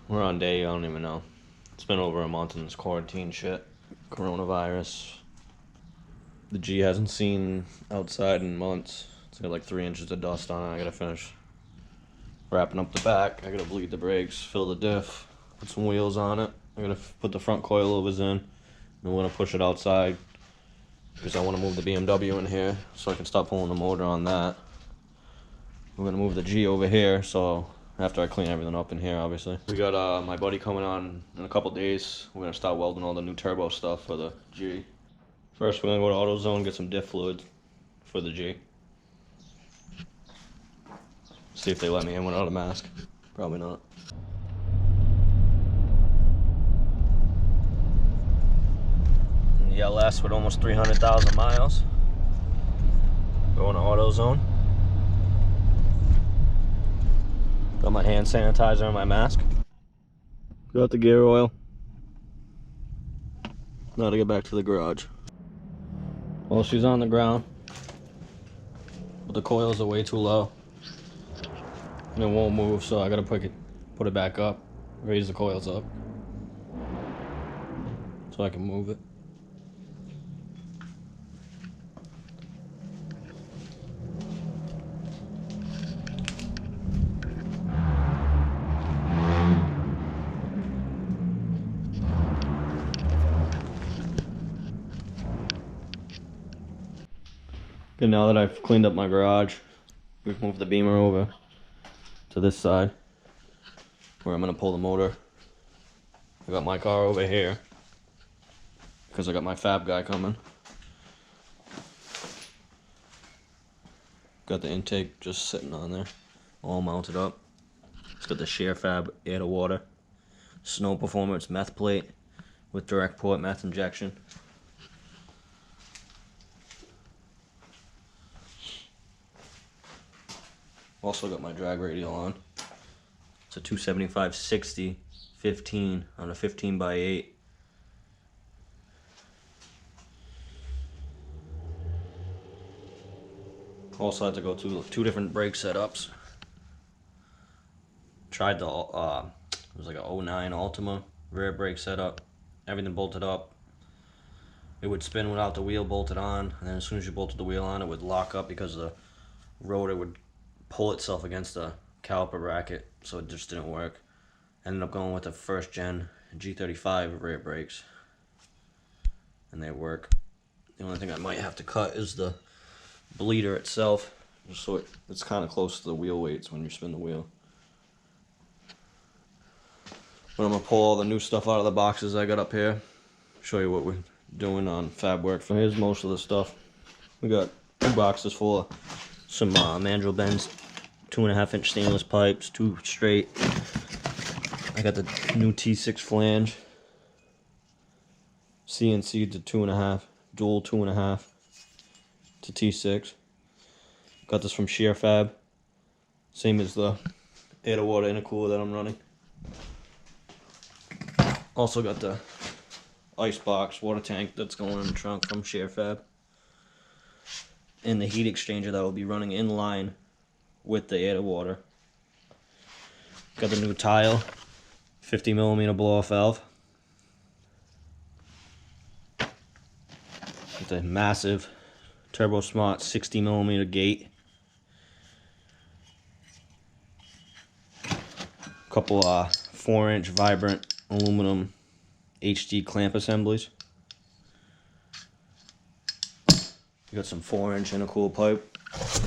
We're on day, I don't even know. It's been over a month in this quarantine shit. Coronavirus. The G hasn't seen outside in months. It's got like 3 inches of dust on it. I gotta finish wrapping up the back. I gotta bleed the brakes, fill the diff, put some wheels on it. I'm gonna put the front coilovers in. And we're gonna push it outside because I want to move the BMW in here so I can stop pulling the motor on that. We're gonna move the G over here, so after I clean everything up in here, obviously. We got my buddy coming on in a couple days. We're gonna start welding all the new turbo stuff for the G. First, we're gonna go to AutoZone, get some diff fluid for the G. See if they let me in without a mask. Probably not. Yeah, last with almost 300,000 miles. Going to AutoZone. Got my hand sanitizer and my mask. Got the gear oil. Now to get back to the garage. Well, she's on the ground, but the coils are way too low. And it won't move, so I gotta put it back up, raise the coils up, so I can move it. Okay, now that I've cleaned up my garage, we've moved the Beamer over to this side where I'm gonna pull the motor. I got my car over here because I got my fab guy coming. Got the intake just sitting on there, all mounted up. It's got the shear fab air to water, snow performance meth plate with direct port meth injection. Also got my drag radial on. It's a 275/60 15 on a 15x8. Also had to go to 2 different brake setups. Tried the it was like a 09 Altima rear brake setup. Everything bolted up. It would spin without the wheel bolted on, and then as soon as you bolted the wheel on, it would lock up because the rotor would pull itself against the caliper bracket, so it just didn't work. Ended up going with the first gen G35 rear brakes, and they work. The only thing I might have to cut is the bleeder itself, just so it's kind of close to the wheel weights when you spin the wheel. But I'm gonna pull all the new stuff out of the boxes I got up here, show you what we're doing on fab work. So here's most of the stuff. We got 2 boxes full of some mandrel bends, 2.5-inch stainless pipes, 2 straight. I got the new T6 flange, CNC to 2.5, dual 2.5 to T6. Got this from Shear Fab, same as the air to water intercooler that I'm running. Also got the ice box water tank that's going in the trunk from Shear Fab, and the heat exchanger that will be running in line with the air to water. Got the new tile, 50mm blow off valve. Got the massive Turbo Smart 60mm gate. Couple 4-inch vibrant aluminum HD clamp assemblies. We got some 4-inch intercooler pipe,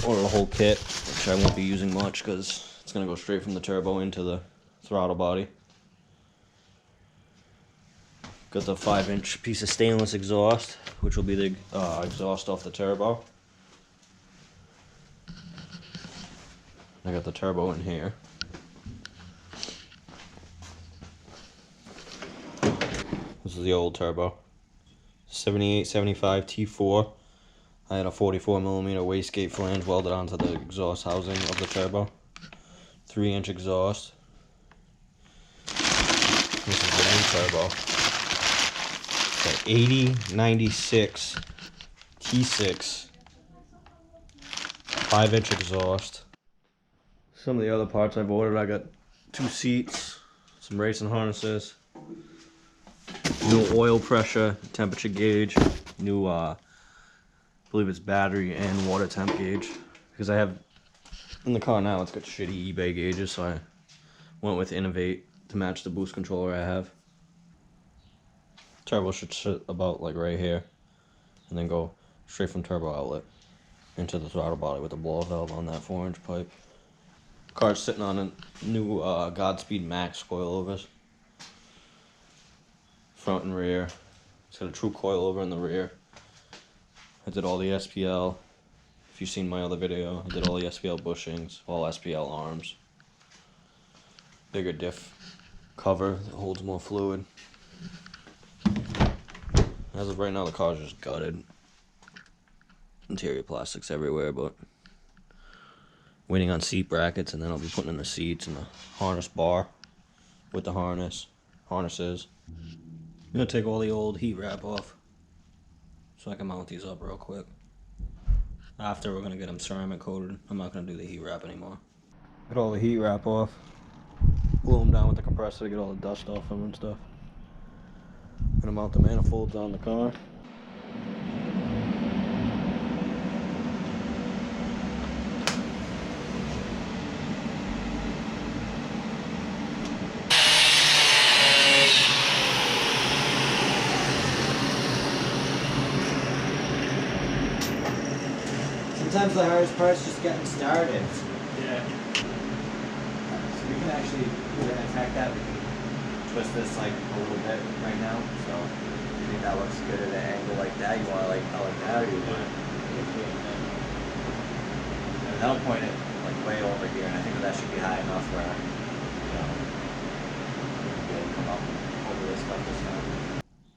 or the whole kit, which I won't be using much because it's going to go straight from the turbo into the throttle body. Got the 5-inch piece of stainless exhaust, which will be the exhaust off the turbo. I got the turbo in here. This is the old turbo. 7875 T4. I had a 44mm wastegate flange welded onto the exhaust housing of the turbo. 3-inch exhaust. This is the new turbo. The 8096 T6. 5-inch exhaust. Some of the other parts I've ordered, I got 2 seats, some racing harnesses, new oil pressure, temperature gauge, new I believe it's battery and water temp gauge, because I have in the car now it's got shitty eBay gauges, so I went with Innovate to match the boost controller I have. Turbo should sit about like right here, and then go straight from turbo outlet into the throttle body with the blow valve on that 4-inch pipe. Car's sitting on a new Godspeed Max coilovers, front and rear. It's got a true coilover in the rear. I did all the SPL. If you've seen my other video, I did all the SPL bushings, all SPL arms. Bigger diff cover that holds more fluid. As of right now, the car's just gutted. Interior plastics everywhere, but waiting on seat brackets, and then I'll be putting in the seats and the harness bar with the harnesses. I'm gonna take all the old heat wrap off so I can mount these up real quick. After, we're gonna get them ceramic coated. I'm not gonna do the heat wrap anymore. Get all the heat wrap off, glue them down with the compressor to get all the dust off them and stuff. Gonna mount the manifolds on the car. Sometimes the hardest part is just getting started. Yeah. So we can actually, we're gonna attack that. We can twist this like a little bit right now. So you think that looks good at an angle like that? You want to like that, or you want and that'll point it like way over here, and I think that should be high enough where we'll be able to come up over this stuff this time.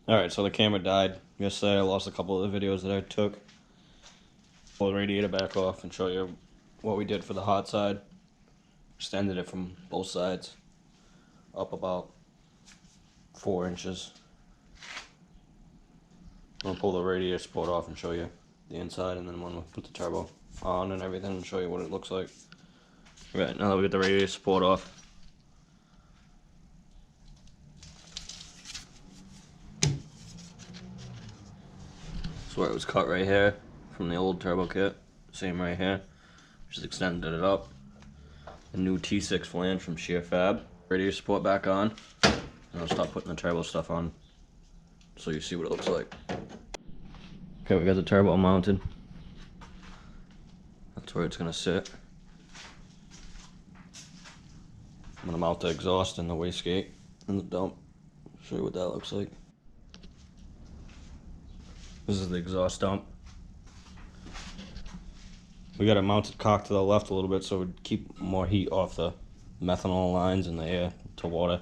Alright, so the camera died yesterday. I lost a couple of the videos that I took. Pull the radiator back off and show you what we did for the hot side. Extended it from both sides up about 4 inches. I'm gonna pull the radiator support off and show you the inside, and then I'm gonna put the turbo on and everything and show you what it looks like. Right, now that we get the radiator support off, that's where it was cut right here from the old turbo kit. Same right here. Just extended it up. A new T6 flange from Sheer Fab. Radiator support back on. And I'll start putting the turbo stuff on so you see what it looks like. Okay, we got the turbo mounted. That's where it's gonna sit. I'm gonna mount the exhaust and the wastegate in the dump. Show you what that looks like. This is the exhaust dump. We got it mounted cocked to the left a little bit so it would keep more heat off the methanol lines and the air to water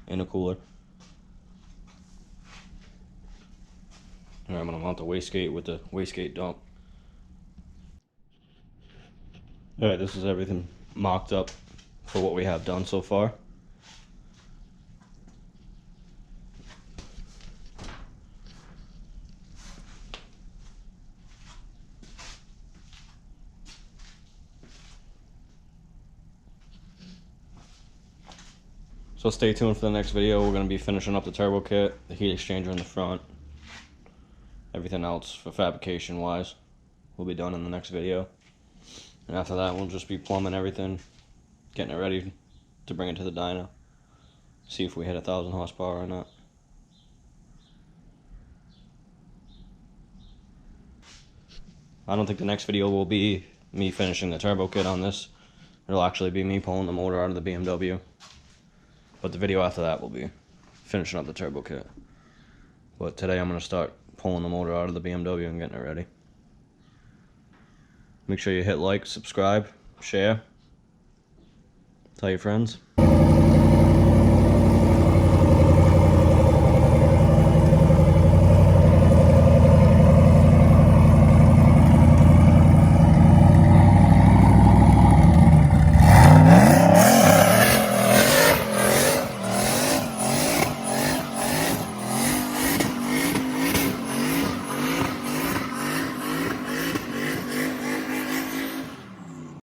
in the cooler. And I'm gonna mount the wastegate with the wastegate dump. Alright, this is everything mocked up for what we have done so far. So stay tuned for the next video. We're going to be finishing up the turbo kit, the heat exchanger in the front. Everything else for fabrication wise will be done in the next video. And after that we'll just be plumbing everything, getting it ready to bring it to the dyno. See if we hit 1,000 horsepower or not. I don't think the next video will be me finishing the turbo kit on this. It'll actually be me pulling the motor out of the BMW. But the video after that will be finishing up the turbo kit. But today I'm going to start pulling the motor out of the BMW and getting it ready. Make sure you hit like, subscribe, share, tell your friends.